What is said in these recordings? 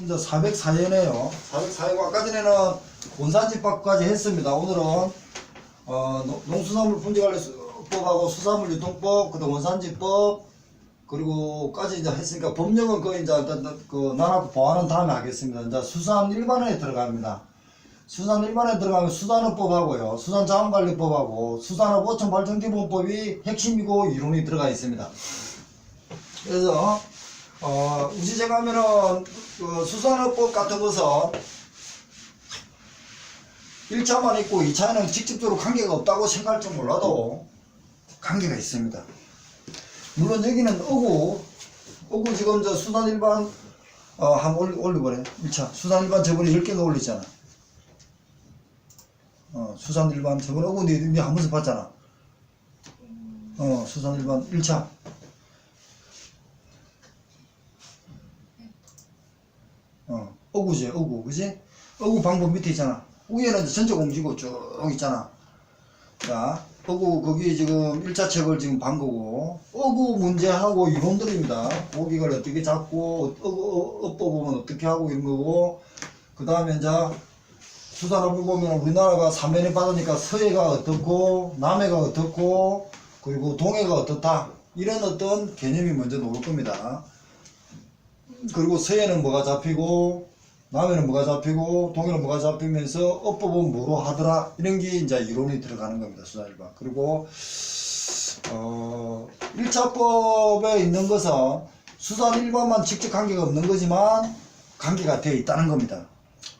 이제 404회네요. 404회고 아까 전에는 원산지법까지 했습니다. 오늘은 농수산물 품질관리법하고 수산물 유통법, 그다음 원산지법 그리고까지 이제 했으니까 법령은 그 이제 나라고 보완은 다음에 하겠습니다. 이제 수산 일반에 들어갑니다. 수산 일반에 들어가면 수산업법하고요, 수산자원관리법하고 수산업 어촌 발전기본법이 핵심이고 이론이 들어가 있습니다. 그래서 우리제가 하면은 수산업법 같은 것은 1차만 있고 2차에는 직접적으로 관계가 없다고 생각할지 몰라도 관계가 있습니다. 물론 여기는 어구 지금 저 수산 일반 한번 올려보래. 1차 수산 일반 저번에 10개가 올리잖아. 수산 일반 저번에 어구 니 한 번씩 봤잖아. 수산 일반 1차 어구지, 어구, 그지? 어구 방법 밑에 있잖아. 위에는 전체 공지고 쭉 있잖아. 자, 어구, 거기 지금 1차 책을 지금 반 거고, 어구 문제하고 이론들입니다. 고기를 어떻게 잡고, 업법 보면 어떻게 하고 이런 거고, 그 다음에 이제 수산업을 보면 우리나라가 삼면에 받으니까 서해가 어떻고, 남해가 어떻고, 그리고 동해가 어떻다. 이런 어떤 개념이 먼저 나올 겁니다. 그리고 서해는 뭐가 잡히고 남해는 뭐가 잡히고 동해는 뭐가 잡히면서 업법은 뭐로 하더라, 이런 게 이제 이론이 들어가는 겁니다. 수산일반. 그리고 1차법에 있는 것은 수산일반만 직접 관계가 없는 거지만 관계가 되어 있다는 겁니다.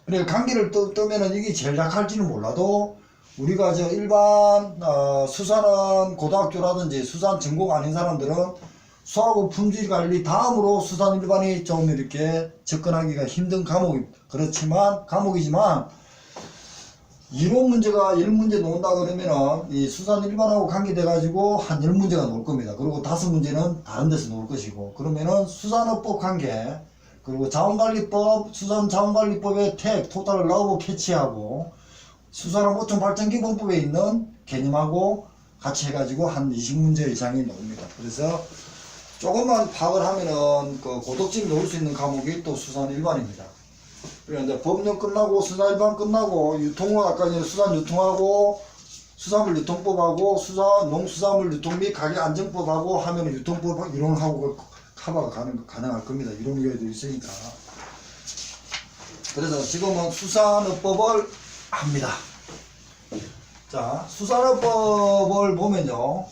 그러니까 관계를 뜨면은 이게 제일 약할지는 몰라도 우리가 저 일반 수산은 고등학교라든지 수산 전공 아닌 사람들은 수하고 품질관리 다음으로 수산 일반이 좀 이렇게 접근하기가 힘든 과목입니다. 그렇지만 과목이지만 이론 문제가 10문제 나온다 그러면은 이 수산 일반하고 관계돼 가지고 한 10문제가 나올 겁니다. 그리고 5문제는 다른 데서 나올 것이고, 그러면은 수산업법 관계, 그리고 자원관리법, 수산자원관리법의 택, 토탈 라우브 캐치하고 수산업 어촌 발전기본법에 있는 개념하고 같이 해가지고 한 20문제 이상이 나옵니다. 그래서 조금만 파악을 하면은 그 고득점이 나올 수 있는 과목이 또 수산 일반입니다. 그리고 이제 법령 끝나고 수산 일반 끝나고 유통은 아까 전에 수산 유통하고 수산물 유통법하고 농수산물 유통 및 가격 안정법하고 하면 유통법 이론하고 커버가 가능할 겁니다. 이론 이외에도 있으니까. 그래서 지금은 수산업법을 합니다. 자, 수산업법을 보면요,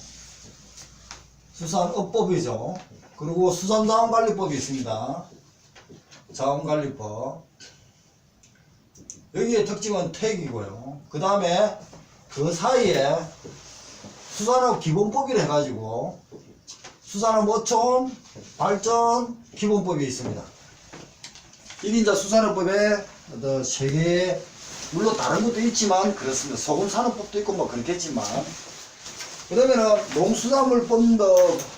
수산업법이죠. 그리고 수산자원관리법이 있습니다. 자원관리법. 여기의 특징은 택이고요. 그 다음에 그 사이에 수산업 기본법이라 해가지고 수산업 어촌 발전 기본법이 있습니다. 이게 이제 수산업법의 세 개의, 물론 다른 것도 있지만 그렇습니다. 소금산업법도 있고 뭐 그렇겠지만, 그러면은 농수산물법도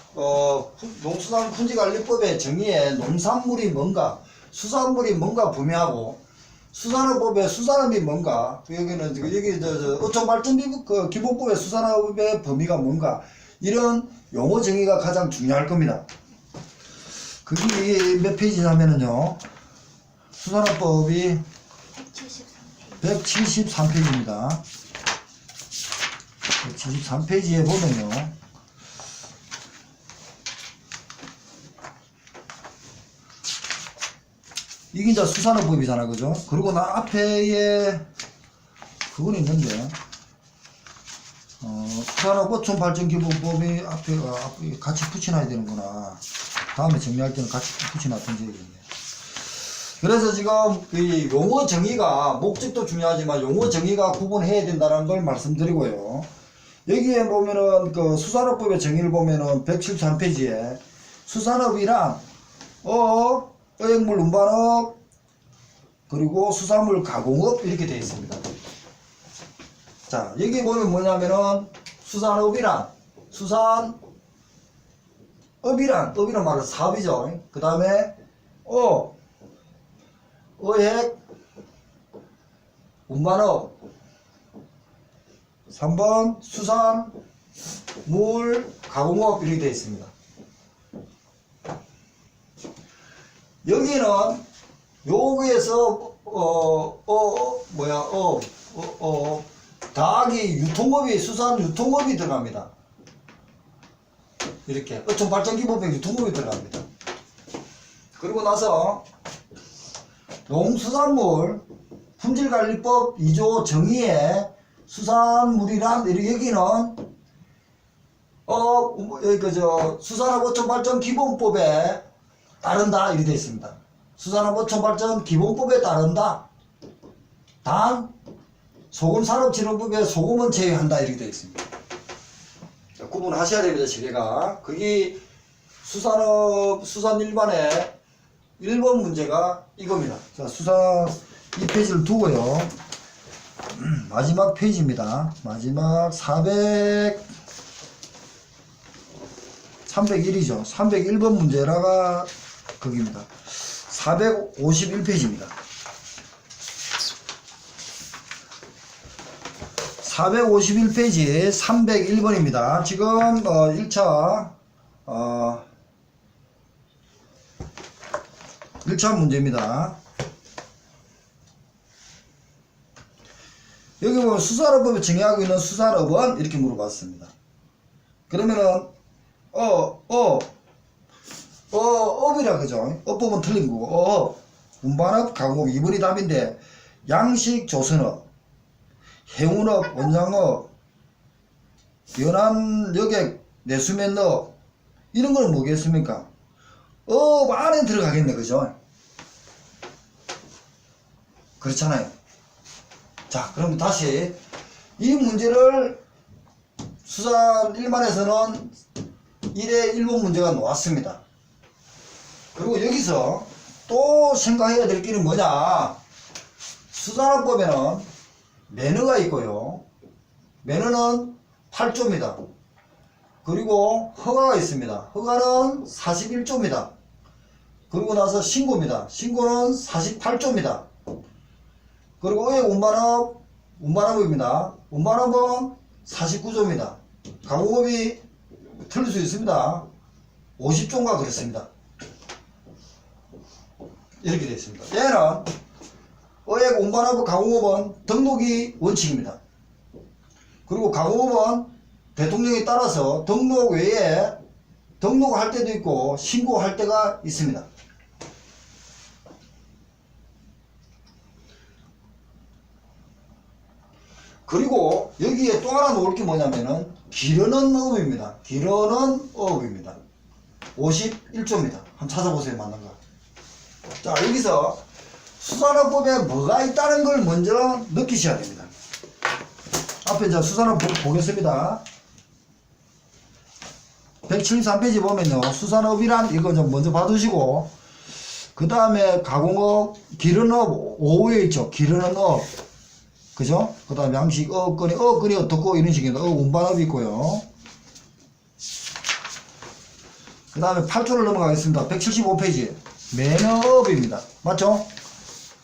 농수산 품질관리법의 정의에 농산물이 뭔가, 수산물이 뭔가 분명하고, 수산업법의 수산업이 뭔가, 여기는 여기 어촌발전비 그 기본법의 수산업의 범위가 뭔가, 이런 용어 정의가 가장 중요할 겁니다. 그게 몇 페이지냐면은요, 수산업법이 173페이지입니다. 173페이지에 보면요, 이게 이제 수산업법이잖아, 그죠? 그리고 나 앞에에 그건 있는데, 수산업 어촌 발전 기본법이 앞에 같이 붙여놔야 되는구나. 다음에 정리할 때는 같이 붙여놨던지 얘기겠네. 그래서 지금 그 용어 정의가, 목적도 중요하지만 용어 정의가 구분해야 된다는 걸 말씀드리고요. 여기에 보면은 그 수산업법의 정의를 보면은 173페이지에 수산업이란 어획물 운반업 그리고 수산물 가공업 이렇게 되어 있습니다. 자, 여기 보면 뭐냐면은 수산업이란 업이란 말은 사업이죠. 그 다음에 어획 운반업, 3번 수산 물 가공업 이렇게 되어 있습니다. 여기는 여기에서 더하기 유통업이 수산 유통업이 들어갑니다. 이렇게 어촌발전기법에 유통업이 들어갑니다. 그리고 나서 농수산물 품질관리법 2조 정의에 수산물이란 여기는 수산업 어촌발전 기본법에 따른다 이렇게 되어 있습니다. 수산업 어촌발전 기본법에 따른다. 단 소금산업진흥법에 소금은 제외한다 이렇게 되어 있습니다. 자, 구분하셔야 됩니다. 지뢰가 그게 수산 일반의 1번 문제가 이겁니다. 자, 수산 이 페이지를 두고요. 마지막 페이지입니다. 마지막 301이죠. 301번 문제라가 거기입니다. 451페이지입니다. 451페이지 301번입니다. 지금 1차 문제입니다. 여기 보면 수산업법에 정의하고 있는 수산업은 이렇게 물어봤습니다. 그러면은 업이라 그죠? 업법은 틀린 거고 운반업, 가공업 2번이 답인데 양식 조선업, 해운업, 원장업, 연안 여객, 내수면업 이런 거는 뭐겠습니까? 업 안에 들어가겠네 그죠? 그렇잖아요. 자, 그럼 다시 이 문제를 수산 1만에서는 1의 1번 문제가 나왔습니다. 그리고 여기서 또 생각해야 될 길은 뭐냐? 수산업법에는 매너가 있고요. 매너는 8조입니다. 그리고 허가가 있습니다. 허가는 41조입니다. 그리고 나서 신고입니다. 신고는 48조입니다. 그리고 의획 운반업입니다. 운반업은 49조입니다. 가공업이 틀릴 수 있습니다. 50조인가 그렇습니다. 이렇게 되어 있습니다. 얘는 의획 운반업, 가공업은 등록이 원칙입니다. 그리고 가공업은 대통령에 따라서 등록 외에 등록할 때도 있고 신고할 때가 있습니다. 그리고 여기에 또 하나 놓을 게 뭐냐면은 기르는 업입니다. 기르는 업입니다. 51조입니다. 한번 찾아보세요. 맞는 거. 자, 여기서 수산업법에 뭐가 있다는 걸 먼저 느끼셔야 됩니다. 앞에 이제 수산업법 보겠습니다. 173페이지 보면요. 수산업이란 이거 좀 먼저 봐두시고 그 다음에 가공업, 기르는업 5호에 있죠. 기르는 업. 그죠? 그 다음에 양식, 어근이 어떻고 이런 식입니다. 운반업이 있고요. 그 다음에 8조를 넘어가겠습니다. 175페이지. 매너업입니다. 맞죠?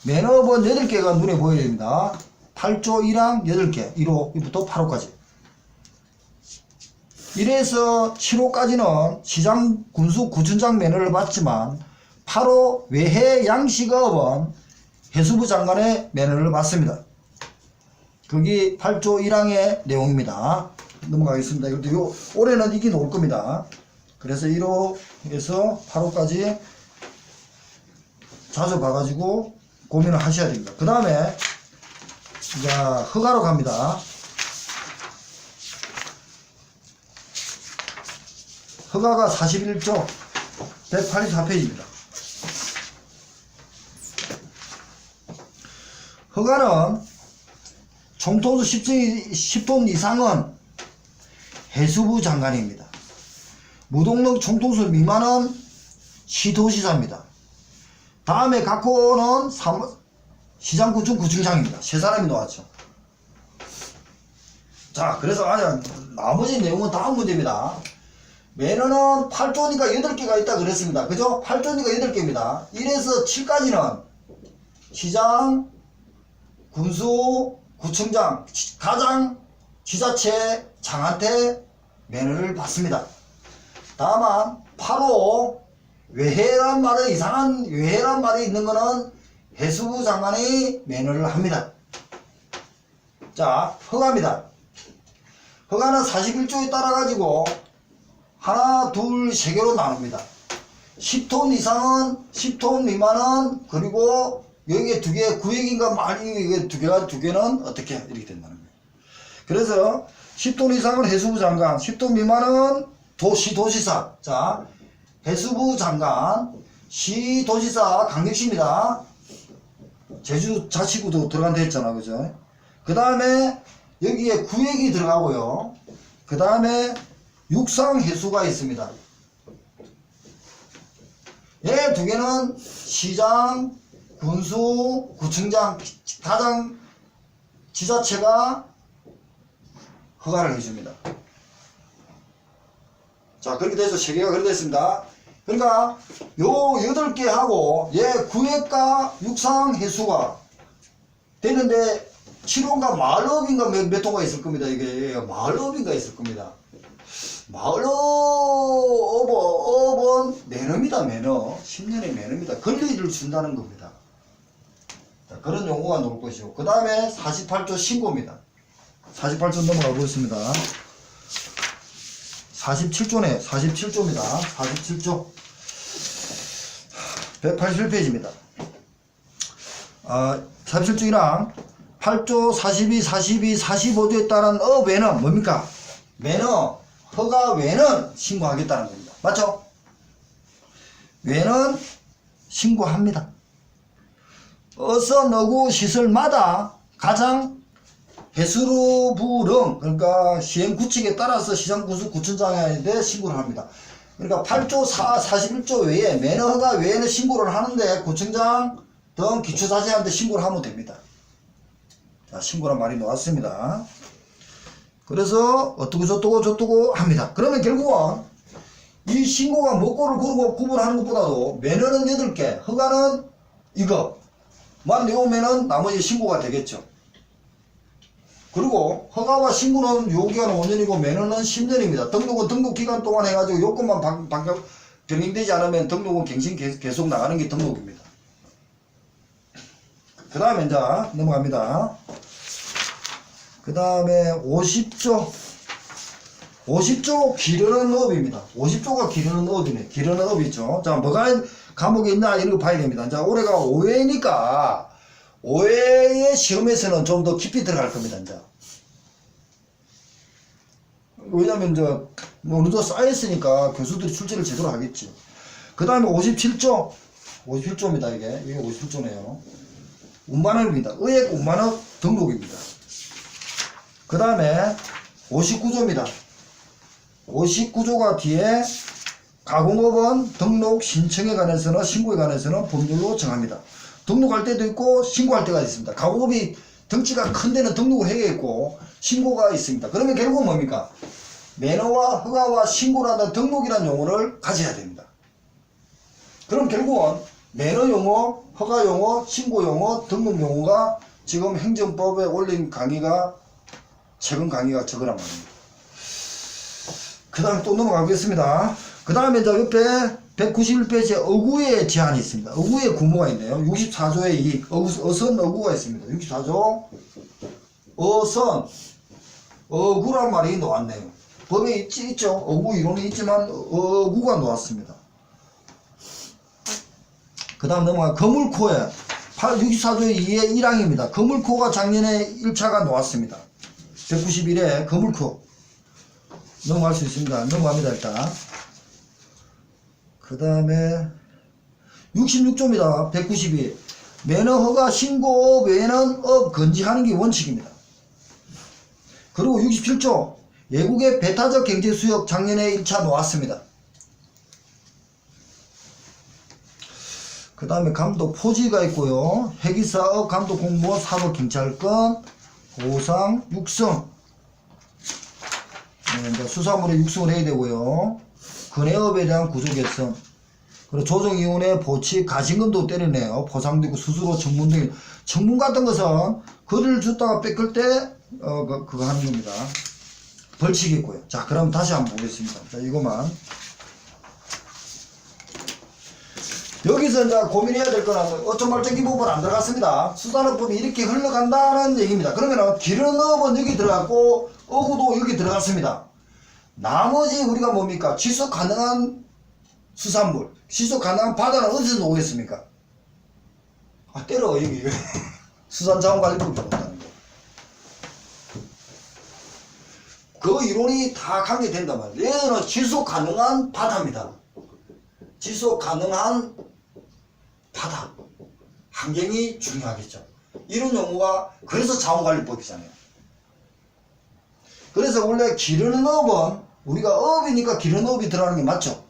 매너업은 8개가 눈에 보여야 됩니다. 8조 1항 8개. 1호부터 8호까지. 1에서 7호까지는 시장 군수 구춘장 매너를 받지만 8호 외해 양식업은 해수부 장관의 매너를 받습니다. 거기 8조 1항의 내용입니다. 넘어가겠습니다. 이것도 올해는 이게 나올 겁니다. 그래서 1호에서 8호까지 자주 봐가지고 고민을 하셔야 됩니다. 그 다음에 이제 허가로 갑니다. 허가가 41조 184페이지입니다. 허가는 총톤수 10톤 이상은 해수부 장관입니다. 무동력 총톤수 미만은 시도지사입니다. 다음에 각호는 시장구청 구청장입니다. 세 사람이 나왔죠. 자, 그래서 나머지 내용은 다음 문제입니다. 매너는 8조니까 8개가 있다 그랬습니다. 그죠? 8조니까 8개입니다. 1에서 7까지는 시장, 군수, 구청장, 가장, 지자체, 장한테 매너를 받습니다. 다만 8호 외해란 말에 이상한 외해란 말이 있는 거는 해수부 장관이 매너를 합니다. 자, 허가입니다. 허가는 41조에 따라 가지고 하나, 둘, 세 개로 나눕니다. 10톤 이상은, 10톤 미만은, 그리고 여기에 두 개, 구획인가 많이, 이게 두 개는 어떻게 이렇게 된다는 거예요. 그래서 10톤 이상은 해수부 장관, 10톤 미만은 도시사. 자, 해수부 장관, 시도지사, 강력시입니다. 제주자치구도 들어간다 했잖아, 그죠? 그 다음에 여기에 구획이 들어가고요. 그 다음에 육상해수가 있습니다. 얘 두 개는 시장, 군수, 구청장, 가장 지자체가 허가를 해줍니다. 자, 그렇게 돼서 세 개가 그렇게 됐습니다. 그러니까 요 8개 하고 얘 구획과 육상해수가 되는데 7호인가 마을업인가 몇 호가 있을 겁니다. 이게 마을업인가 있을 겁니다. 마을업은 매너입니다. 매너. 10년의 매너입니다. 권리를 준다는 겁니다. 자, 그런 용어가 나올 것이고, 그 다음에 48조 신고입니다. 48조 넘어가 보겠습니다. 47조네. 47조입니다. 47조 181페이지입니다. 47조이랑 8조 42, 45조에 따른 외는 뭡니까? 매너, 허가 외는 신고하겠다는 겁니다. 맞죠? 외는 신고합니다. 어선, 시설마다 가장 해수부령, 그러니까 시행구칙에 따라서 시장구청장이 하는데 신고를 합니다. 그러니까 8조 41조 외에 매너 허가 외에는 신고를 하는데 구청장 등 기초자재한테 신고를 하면 됩니다. 자, 신고란 말이 나왔습니다. 그래서 어떻고 저쩌고 합니다. 그러면 결국은 이 신고가 먹고를 구분하는 것보다도 매너는 8개, 허가는 이거만 외우면은 나머지 신고가 되겠죠. 그리고 허가와 신고는 요기간은 5년이고 매너는 10년입니다. 등록은 등록기간 동안 해가지고 요건만 변경되지 않으면 등록은 갱신 계속 나가는 게 등록입니다. 그 다음에 이제 넘어갑니다. 그 다음에 50조 기르는 업입니다. 50조가 기르는 업이네. 기르는 업이죠. 자, 뭐가 과목에 있나 이런 거 봐야 됩니다. 자, 올해가 5회니까 5회의 시험에서는 좀 더 깊이 들어갈 겁니다. 이제. 왜냐면 이제 어느 정도 쌓였으니까 교수들이 출제를 제대로 하겠죠. 그 다음에 57조입니다. 이게 57조네요. 운반업입니다. 의액 운반업 등록입니다. 그 다음에 59조입니다. 59조가 뒤에 가공업은 등록 신청에 관해서는 신고에 관해서는 법률로 정합니다. 등록할 때도 있고 신고할 때가 있습니다. 가공업이 덩치가 큰 데는 등록을 해야겠고 신고가 있습니다. 그러면 결국은 뭡니까? 매너와 허가와 신고라는 등록이라는 용어를 가져야 됩니다. 그럼 결국은 매너 용어, 허가 용어, 신고 용어, 등록 용어가 지금 행정법에 올린 강의가 최근 강의가 저거란 말입니다. 그 다음에 또 넘어가겠습니다. 그 다음에 이제 옆에 191페이지에 어구의 제한이 있습니다. 어구의 구모가 있네요. 64조에 이 어선 어구가 있습니다. 64조 어선 어구란 말이 나왔네요. 법에 있죠. 어구 이론이 있지만 어구가 나왔습니다. 그 다음 넘어가 거물코에 64조의 2의 1항입니다. 거물코가 작년에 1차가 나왔습니다. 191에 거물코 넘어갈 수 있습니다. 넘어갑니다. 일단 그 다음에 66조입니다. 192 매너 허가 신고 외에는 업 건지하는 게 원칙입니다. 그리고 67조 외국의 배타적 경제 수역 작년에 1차 놓았습니다. 그 다음에 감독 포지가 있고요. 회기사업 감독 공무원 사법 경찰권 보상 육성 이제 수사물에 육성을 해야 되고요. 근해업에 대한 구조 개선 그리고 조정이혼의 보치 가신금도 때리네요. 보상되고 수수료 청문 등 청문 같은 것은 거리를 줬다가 뺏길 때 그거 하는 겁니다. 벌칙이 있고요. 자, 그럼 다시 한번 보겠습니다. 자, 이거만 여기서 이제 고민해야 될 거는 어촌발전기법은 안 들어갔습니다. 수산업법이 이렇게 흘러간다는 얘기입니다. 그러면은 기른업은 여기 들어갔고 어구도 여기 들어갔습니다. 나머지 우리가 뭡니까? 지속 가능한 수산물, 지속 가능한 바다는 어디서 오겠습니까? 아 때려 여기 수산자원관리법이 못하는 거. 그 이론이 다 관계된단 말이에요. 얘는 지속 가능한 바다입니다. 지속 가능한 바다. 환경이 중요하겠죠. 이런 용어가 그래서 자원관리법이잖아요. 그래서 원래 기르는 업은 우리가 업이니까 기르는 업이 들어가는 게 맞죠.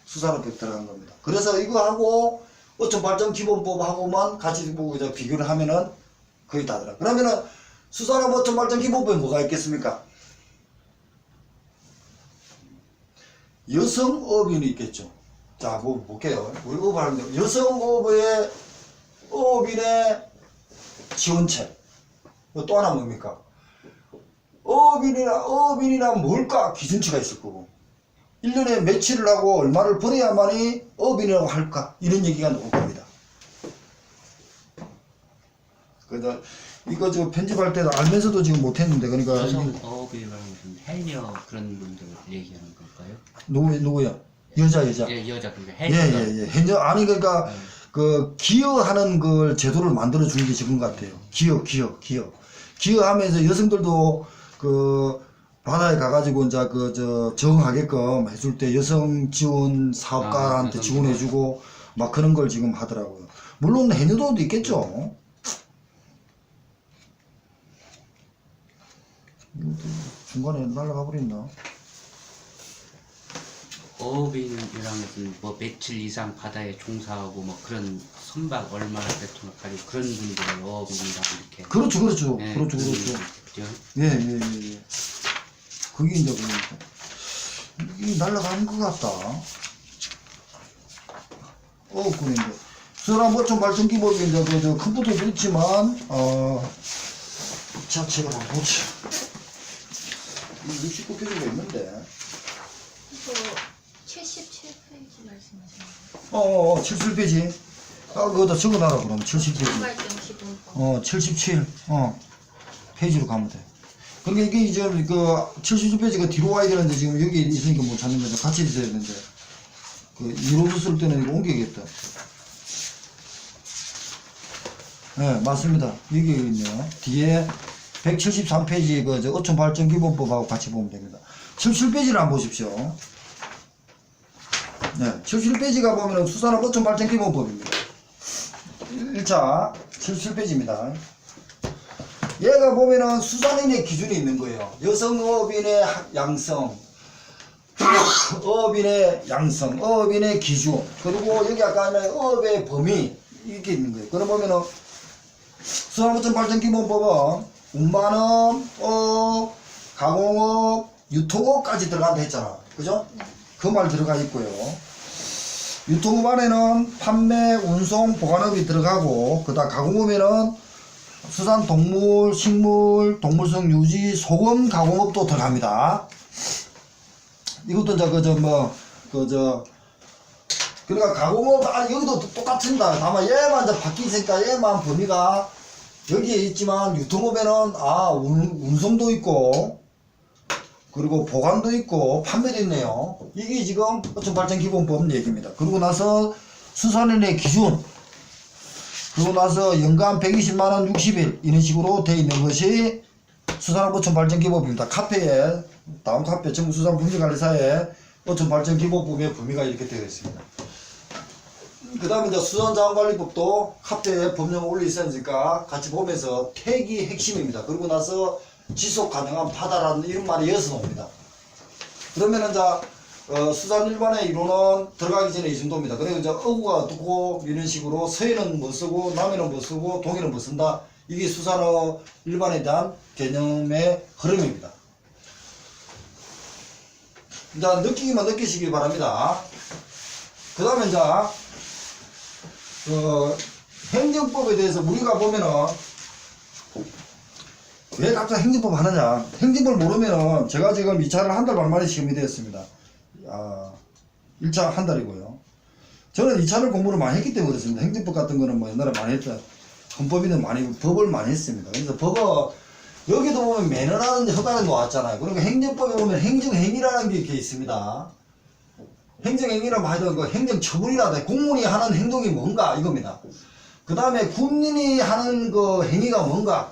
수산업법이 들어간 겁니다. 그래서 이거하고 어촌발전기본법하고만 같이 보고 비교를 하면은 거의 다더라. 그러면은 수산업 어촌발전기본법에 뭐가 있겠습니까? 여성업인이 있겠죠. 자, 뭐 볼게요. 우리 업을 하는데 여성업의 업인의 지원책. 또 하나 뭡니까? 업인이란 뭘까? 기준치가 있을 거고. 1년에 며칠을 하고 얼마를 벌어야만이 업인이라고 할까? 이런 얘기가 나올 겁니다. 그래서 이거 저 편집할 때도 알면서도 지금 못했는데, 그러니까. 여성업이라는 무슨 해녀 그런 분들 얘기하는 걸까요? 누구야? 여자. 예, 여자, 그러니까 해녀. 예. 해녀, 아니, 그러니까, 그, 기여하는 걸 제도를 만들어주는 게 지금 같아요. 기여하면서 여성들도 그, 바다에 가가지고, 이제 적응하게끔 해줄 때 여성 지원 사업가한테 지원해주고, 막 그런 걸 지금 하더라고요. 물론 해녀도 있겠죠. 이것도 중간에 날아가 버렸나? 어업인이라는 것은 뭐 며칠 이상 바다에 종사하고 뭐 그런 선박 얼마나 대통령 가지고 그런 분들을 어업인이라고 이렇게. 그렇죠. 예, 그렇죠. 그죠? 예. 그게 이제 보니까. 이게 날아가는 것 같다. 그런데. 수산업 어촌발전기법이 이제 큰 부분도 있지만, 자체가 뭐지? 69페이지가 있는데. 이거 77페이지 말씀하시는 77페이지. 그거다 적어놔라, 그럼. 77페이지. 거예요? 77. 페이지로 가면 돼. 그러니까 이게 이제 77페이지가 뒤로 와야 되는데 지금 여기 있으니까 못 찾는 거죠. 같이 있어야 되는데. 이로도 쓸 때는 이거 옮겨야겠다. 네, 맞습니다. 여기 있네요. 뒤에 173페이지 어촌발전기본법하고 같이 보면 됩니다. 77페이지를 한번 보십시오. 네, 77페이지가 보면은 수산업 어촌발전기본법입니다. 1차 77페이지입니다. 얘가 보면은 수산인의 기준이 있는 거예요. 여성업인의 양성, 어업인의 양성, 어업인의 기준, 그리고 여기 아까 어업의 범위, 이게 있는 거예요. 그럼 보면은 수산업 어촌발전기본법은 운반업, 가공업, 유통업까지 들어간다 했잖아. 그죠? 그 말 들어가 있고요. 유통업 안에는 판매, 운송, 보관업이 들어가고, 그 다음 가공업에는 수산, 동물, 식물, 동물성 유지, 소금 가공업도 들어갑니다. 이것도 이제 그러니까 가공업, 여기도 똑같습니다. 다만 얘만 이제 바뀌니까 얘만 범위가 여기에 있지만 유통업에는 운송도 있고 그리고 보관도 있고 판매도 있네요. 이게 지금 어촌발전기본법 얘기입니다. 그러고 나서 수산인의 기준, 그러고 나서 연간 120만원 60일 이런 식으로 돼 있는 것이 수산업 어촌발전기본법입니다. 카페에 다음 카페 전국수산분지관리사에 어촌발전기본법의 범위가 이렇게 되어 있습니다. 그 다음에 이제 수산자원관리법도 카페에 법령을 올려 있으니까 같이 보면서 택이 핵심입니다. 그러고 나서 지속 가능한 바다라는 이런 말이 이어서 나옵니다. 그러면은 수산 일반의 이론은 들어가기 전에 이 정도입니다. 그리고 이제 어구가 어떻고 이런 식으로 서해는 뭐 쓰고 남해는 뭐 쓰고 동해는 뭐 쓴다. 이게 수산업 일반에 대한 개념의 흐름입니다. 이제 느끼기만 느끼시기 바랍니다. 그 다음에 이제 행정법에 대해서 우리가 보면은 왜 갑자기 행정법 하느냐. 행정법을 모르면은 제가 지금 2차를 한 달 반 만에 시험이 되었습니다. 1차 한 달이고요. 저는 2차를 공부를 많이 했기 때문에 그렇습니다. 행정법 같은 거는 뭐 옛날에 많이 했죠. 헌법이든 많이, 법을 많이 했습니다. 그래서 법은, 여기도 보면 매너라든지 허가는 나왔잖아요. 그러니까 행정법에 보면 행정행위라는 게 이렇게 있습니다. 행정행위라면 하여튼 그 행정처분이라든지 공무원이 하는 행동이 뭔가 이겁니다. 그 다음에 군인이 하는 그 행위가 뭔가.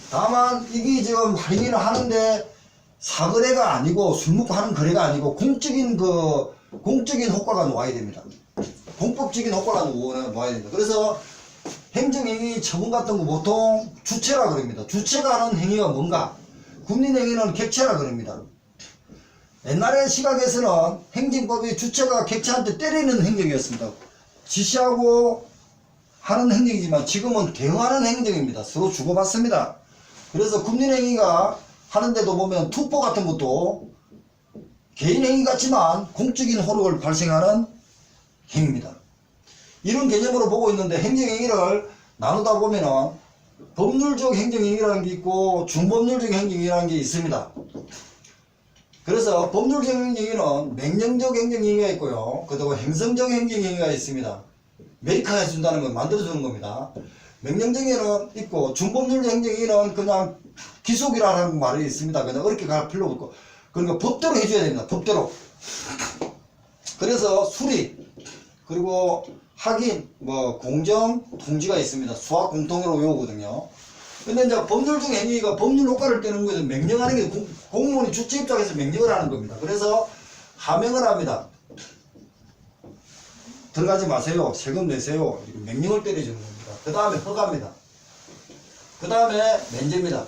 다만 이게 지금 행위를 하는데 사거래가 아니고 술 먹고 하는 거래가 아니고 공적인 효과가 놓아야 됩니다. 공법적인 효과가 놓아야 됩니다. 그래서 행정행위 처분 같은 거 보통 주체라 그럽니다. 주체가 하는 행위가 뭔가. 군인행위는 객체라 그럽니다. 옛날의 시각에서는 행정법이 주체가 객체한테 때리는 행정이었습니다. 지시하고 하는 행정이지만 지금은 대응하는 행정입니다. 서로 주고받습니다. 그래서 군인행위가 하는데도 보면 투포 같은 것도 개인행위 같지만 공적인 효력을 발생하는 행위입니다. 이런 개념으로 보고 있는데 행정행위를 나누다 보면은 법률적 행정행위라는 게 있고 중법률적 행정행위라는 게 있습니다. 그래서 법률적 행정행위는 명령적 행정행위가 있고요. 그리고 행성적 행정행위가 있습니다. 메리카해 준다는 건 만들어주는 겁니다. 명령적에는 있고 중법률적 행정행위는 그냥 기속이라는 말이 있습니다. 그냥 어렵게 갈 필요가 없고 그러니까 법대로 해줘야 됩니다. 법대로. 그래서 수리 그리고 확인 뭐 공정 통지가 있습니다. 수학 공통으로 외우거든요. 근데 이제 법률적 행위가 법률 효과를 떼는 것은 명령하는 게 공무원이 주체 입장에서 명령을 하는 겁니다. 그래서 하명을 합니다. 들어가지 마세요. 세금 내세요. 이렇게 명령을 때려주는 겁니다. 그 다음에 허가입니다. 그 다음에 면제입니다.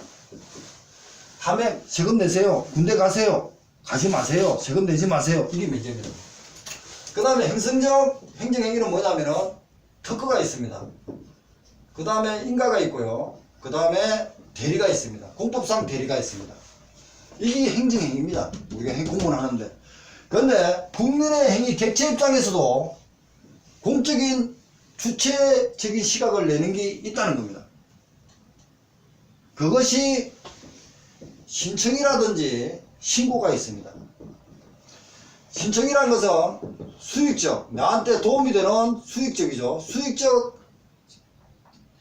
하명, 세금 내세요. 군대 가세요. 가지 마세요. 세금 내지 마세요. 이게 면제입니다. 그 다음에 행성적 행정행위는 뭐냐면은 특허가 있습니다. 그 다음에 인가가 있고요. 그 다음에 대리가 있습니다. 공법상 대리가 있습니다. 이게 행정행위입니다. 우리가 공무원 하는데. 그런데 국민의 행위 객체 입장에서도 공적인 주체적인 시각을 내는 게 있다는 겁니다. 그것이 신청이라든지 신고가 있습니다. 신청이라는 것은 수익적, 나한테 도움이 되는 수익적이죠. 수익적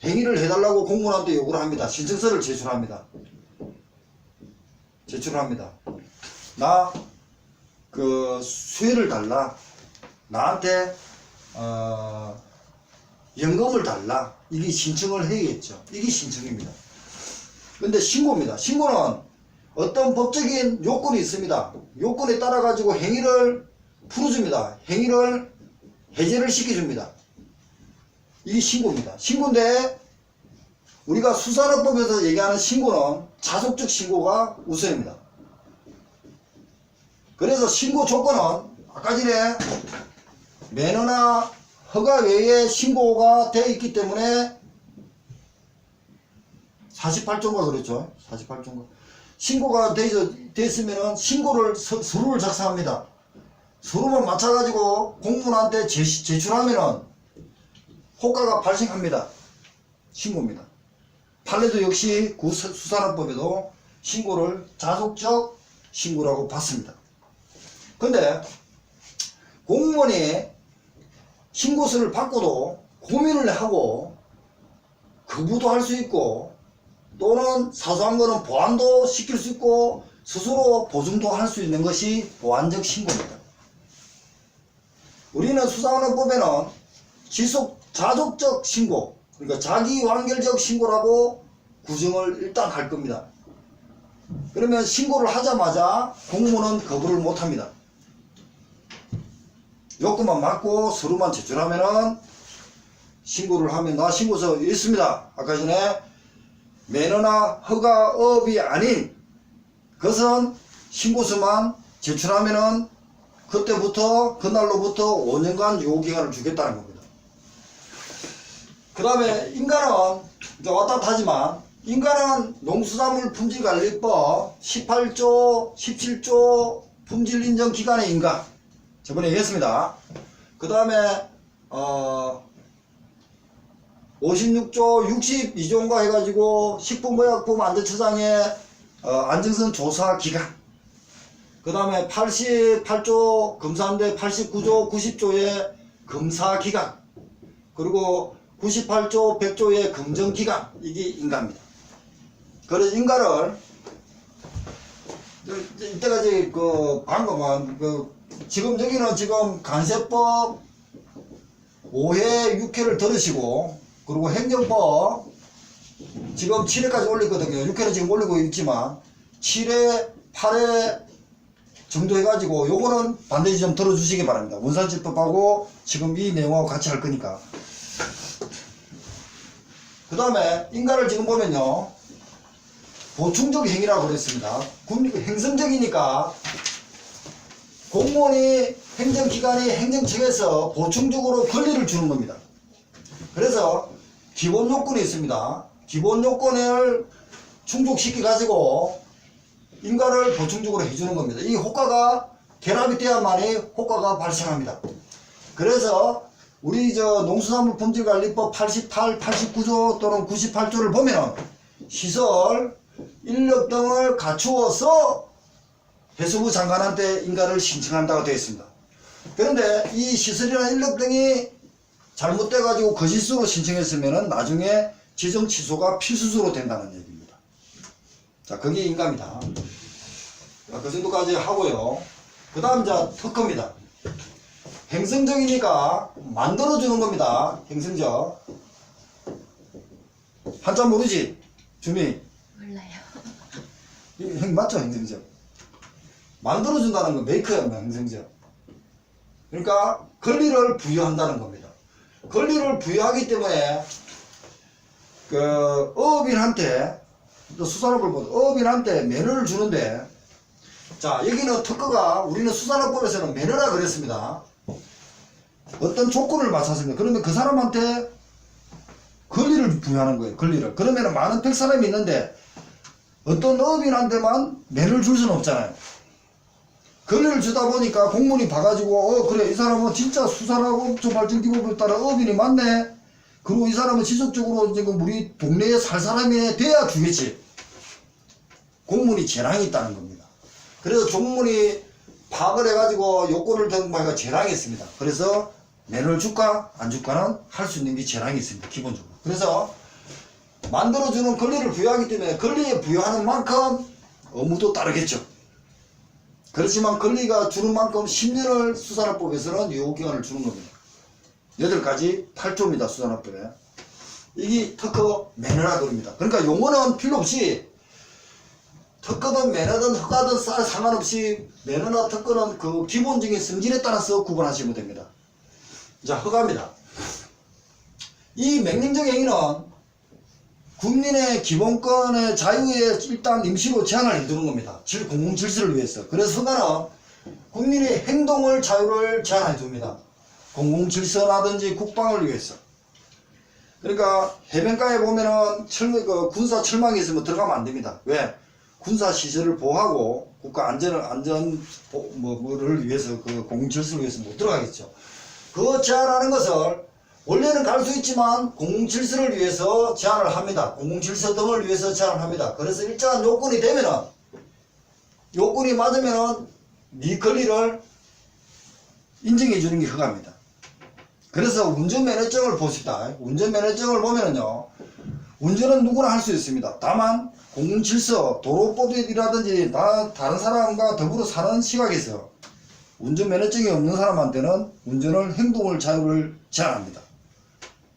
행위를 해달라고 공무원한테 요구를 합니다. 신청서를 제출합니다. 나 수혜를 달라. 나한테 연금을 달라. 이게 신청을 해야겠죠. 이게 신청입니다. 근데 신고입니다. 신고는 어떤 법적인 요건이 있습니다. 요건에 따라 가지고 행위를 풀어줍니다. 행위를 해제를 시켜줍니다. 이게 신고입니다. 신고인데 우리가 수산업법에서 얘기하는 신고는 자속적 신고가 우선입니다. 그래서 신고 조건은 아까 전에 매너나 허가 외에 신고가 되어 있기 때문에 48조인가 그랬죠. 48조인가. 신고가 됐으면은 신고를 서류를 작성합니다. 서류만 맞춰가지고 공무원한테 제출하면은 효과가 발생합니다. 신고입니다. 판례도 역시 수산업법에도 신고를 자속적 신고라고 봤습니다. 근데 공무원이 신고서를 받고도 고민을 하고 거부도 할 수 있고 또는 사소한 거는 보완도 시킬 수 있고 스스로 보증도 할 수 있는 것이 보완적 신고입니다. 우리는 수산업법에는 자족적 신고, 그러니까 자기완결적 신고라고 구정을 일단 할 겁니다. 그러면 신고를 하자마자 공무원은 거부를 못합니다. 요건만 맞고 서류만 제출하면은 신고를 하면 나 신고서 있습니다. 아까 전에 매너나 허가업이 아닌 그것은 신고서만 제출하면은 그때부터 그날로부터 5년간 요기간을 주겠다는 겁니다. 그 다음에 인가는 이제 왔다 갔다 하지만 인가는 농수산물 품질관리법 18조 17조 품질인정기관의 인가 저번에 얘기했습니다. 그 다음에 56조 62조인가 해가지고 식품의약품안전처장의 안정성 조사기간 그 다음에 88조 검사인데 89조 90조의 검사기간, 그리고 98조 100조의 검정기간, 이게 인가입니다. 그래서 인가를 이때까지 방금 지금 여기는 지금 간세법 5회 6회를 들으시고, 그리고 행정법 지금 7회까지 올리거든요. 6회는 지금 올리고 있지만 7회 8회 정도 해가지고 요거는 반드시 좀 들어주시기 바랍니다. 원산지법하고 지금 이 내용하고 같이 할 거니까. 그 다음에 인가를 지금 보면요, 보충적 행위라고 그랬습니다. 행성적이니까 공무원이 행정기관이 행정청에서 보충적으로 권리를 주는 겁니다. 그래서 기본 요건이 있습니다. 기본 요건을 충족시켜 가지고 인가를 보충적으로 해주는 겁니다. 이 효과가 결합이 돼야만이 효과가 발생합니다. 그래서 우리 농수산물품질관리법 88, 89조 또는 98조를 보면 시설, 인력 등을 갖추어서 해수부 장관한테 인가를 신청한다고 되어 있습니다. 그런데 이 시설이나 인력 등이 잘못돼 가지고 거짓으로 신청했으면 나중에 지정 취소가 필수적으로 된다는 얘기입니다. 자, 그게 인가입니다. 그 정도까지 하고요. 그 다음 특허입니다. 행성적이니까 만들어주는 겁니다. 행성적. 한자 모르지? 주미? 몰라요. 맞죠? 행성적. 만들어준다는 건 메이커야, 행성적. 그러니까 권리를 부여한다는 겁니다. 권리를 부여하기 때문에 어업인한테, 또 수산업을 보도 어업인한테 면허를 주는데, 자, 여기는 특허가 우리는 수산업법에서는 면허라 그랬습니다. 어떤 조건을 맞췄습니다. 그러면 그 사람한테 권리를 부여하는 거예요. 권리를. 그러면 많은 100사람이 있는데 어떤 어업인한테만 면허를 줄 수는 없잖아요. 권리를 주다 보니까 공무원이 봐가지고 그래, 이 사람은 진짜 수산업 발전기법에 따라 어업인이 맞네. 그리고 이 사람은 지속적으로 지금 우리 동네에 살 사람이 돼야 주겠지. 공무원이 재량이 있다는 겁니다. 그래서 종문이 파악을 해가지고 요건을 등반해가 재량이 있습니다. 그래서 면허를 줄까 안 줄까는 할 수 있는 게 재량이 있습니다. 기본적으로. 그래서 만들어주는 권리를 부여하기 때문에 권리에 부여하는 만큼 의무도 따르겠죠. 그렇지만 권리가 주는 만큼 10년을 수산업법에서는 유효기간을 주는 겁니다. 8가지 8조입니다. 수산업법에. 이게 특허 면허라 그럽니다. 그러니까 용어는 필요 없이 특허든 면허든 허가든 상관없이 면허나 특허는 그 기본적인 성질에 따라서 구분하시면 됩니다. 자, 허가입니다. 이 명령적 행위는 국민의 기본권의 자유에 일단 임시로 제한을 해두는 겁니다. 공공질서를 위해서. 그래서 허가는 국민의 행동을 자유를 제한해 둡니다. 공공질서라든지 국방을 위해서. 그러니까 해변가에 보면은 군사 철망이 있으면 들어가면 안 됩니다. 왜? 군사 시설을 보호하고 국가 안전을 위해서 그 공공질서를 위해서 못 들어가겠죠. 그 제한하는 것을 원래는 갈 수 있지만 공공질서를 위해서 제한을 합니다. 공공질서 등을 위해서 제한을 합니다. 그래서 일정한 요건이 되면은, 요건이 맞으면은 네 권리를 인정해 주는 게 허가입니다. 그래서 운전면허증을 보십시다. 운전면허증을 보면은요, 운전은 누구나 할 수 있습니다. 다만 공공질서, 도로법이라든지 다른 사람과 더불어 사는 시각에서 운전면허증이 없는 사람한테는 운전을 행동을 자유를 제한합니다.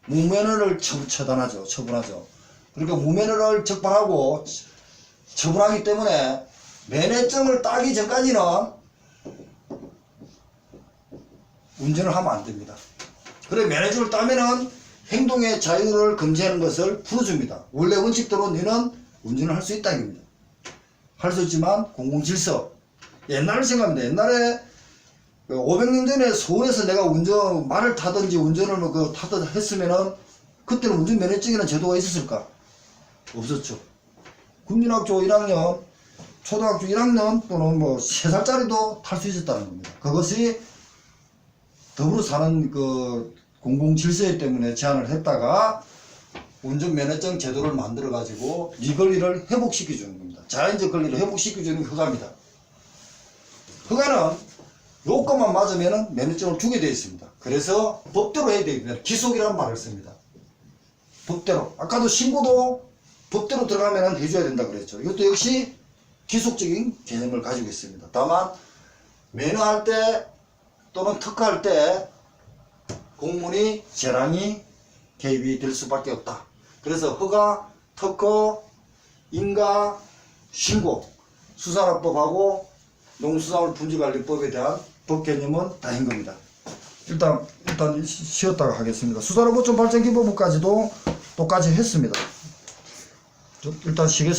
무면허를 처분하죠. 그러니까 무면허를 적발하고 처분하기 때문에 면허증을 따기 전까지는 운전을 하면 안 됩니다. 그래, 면허증을 따면은 행동의 자유를 금지하는 것을 풀어줍니다. 원래 원칙대로 너는 운전을 할 수 있다는 겁니다. 할 수 있지만 공공질서. 옛날을 생각합니다. 옛날에 500년 전에 서울에서 내가 말을 타든지 운전을 타든 했으면은 그때는 운전면허증이라는 제도가 있었을까? 없었죠. 국민학교 1학년, 초등학교 1학년 또는 3살짜리도 탈 수 있었다는 겁니다. 그것이 더불어 사는 공공질서 때문에 제한을 했다가 운전면허증 제도를 만들어 가지고 네 권리를 회복시켜 주는 겁니다. 자연적 권리를 회복시켜 주는 게 허가입니다. 허가는 요것만 맞으면은 면허증을 주게 되어 있습니다. 그래서 법대로 해야 되거든요. 기속이라는 말을 씁니다. 법대로. 아까도 신고도 법대로 들어가면 해줘야 된다 그랬죠. 이것도 역시 기속적인 개념을 가지고 있습니다. 다만 면허할 때 또는 특허할 때 공문이 재량이 개입이 될 수밖에 없다. 그래서 허가, 특허, 인가, 신고, 수산업법하고 농수산물 품질관리법에 대한 법 개념은 다인 겁니다. 일단 쉬었다가 하겠습니다. 수산업어촌 발전기법까지도 똑같이 했습니다. 일단 쉬겠습니다.